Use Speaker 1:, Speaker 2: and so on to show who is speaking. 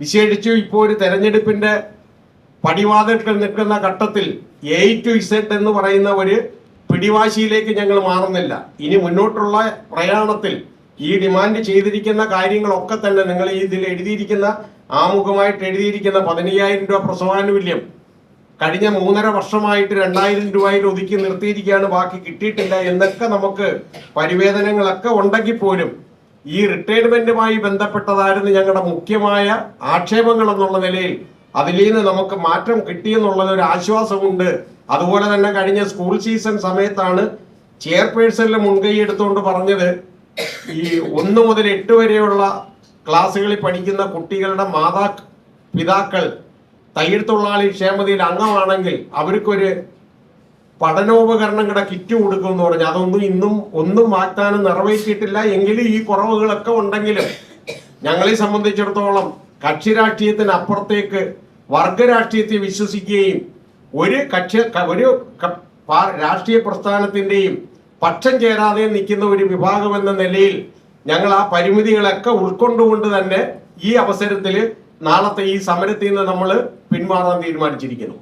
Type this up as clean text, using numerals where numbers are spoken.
Speaker 1: വിശേഷിച്ചും ഇപ്പോൾ ഒരു തെരഞ്ഞെടുപ്പിന്റെ പടിവാതിൽക്കൽ നിൽക്കുന്ന ഘട്ടത്തിൽ A to Z എന്ന് പറയുന്ന ഒരു പിടിവാശിയിലേക്ക് ഞങ്ങൾ മാറുന്നില്ല. ഇനി മുന്നോട്ടുള്ള പ്രയാണത്തിൽ ഈ ഡിമാൻഡ് ചെയ്തിരിക്കുന്ന കാര്യങ്ങളൊക്കെ തന്നെ നിങ്ങൾ ഇതിൽ എഴുതിയിരിക്കുന്ന ആമുഖമായിട്ട് എഴുതിയിരിക്കുന്ന 15,000 രൂപ പ്രസവാനുകൂല്യം കഴിഞ്ഞ 3.5 വർഷമായിട്ട് 2,000 രൂപയിൽ ഒതുക്കി നിർത്തിയിരിക്കുകയാണ്, ബാക്കി കിട്ടിയിട്ടില്ല എന്നൊക്കെ നമുക്ക് പരിവേദനങ്ങളൊക്കെ ഉണ്ടെങ്കിൽ പോലും ഈ റിട്ടയർമെന്റുമായി ബന്ധപ്പെട്ടതായിരുന്നു ഞങ്ങളുടെ മുഖ്യമായ ആക്ഷേപങ്ങൾ എന്നുള്ള നിലയിൽ അതിൽ നിന്ന് നമുക്ക് മാറ്റം കിട്ടിയെന്നുള്ളത് ഒരു ആശ്വാസമുണ്ട്. അതുപോലെ തന്നെ കഴിഞ്ഞ സ്കൂൾ സീസൺ സമയത്താണ് ചെയർപേഴ്സണിലെ മുൻകൈ എടുത്തുകൊണ്ട് പറഞ്ഞത് ഈ 1 മുതൽ 8 വരെയുള്ള ക്ലാസ്സുകളിൽ പഠിക്കുന്ന കുട്ടികളുടെ പിതാക്കൾ തയ്യൽ തൊഴിലാളി ക്ഷേമതയിൽ അംഗമാണെങ്കിൽ അവർക്കൊരു പഠനോപകരണങ്ങളുടെ കിറ്റ് കൊടുക്കുമെന്ന് പറഞ്ഞു. അതൊന്നും ഇന്നും ഒന്നും വാഗ്ദാനം നിറവേറ്റിയിട്ടില്ല. എങ്കിലും ഈ കുറവുകളൊക്കെ ഉണ്ടെങ്കിലും ഞങ്ങളെ സംബന്ധിച്ചിടത്തോളം കക്ഷി രാഷ്ട്രീയത്തിന് അപ്പുറത്തേക്ക് വർഗരാഷ്ട്രീയത്തെ വിശ്വസിക്കുകയും ഒരു രാഷ്ട്രീയ പ്രസ്ഥാനത്തിന്റെയും പക്ഷം ചേരാതെ നിൽക്കുന്ന ഒരു വിഭാഗം എന്ന നിലയിൽ ഞങ്ങൾ ആ പരിമിതികളൊക്കെ ഉൾക്കൊണ്ടുകൊണ്ട് തന്നെ ഈ അവസരത്തിൽ നാളത്തെ ഈ സമരത്തിൽ നിന്ന് നമ്മൾ പിന്മാറാൻ തീരുമാനിച്ചിരിക്കുന്നു.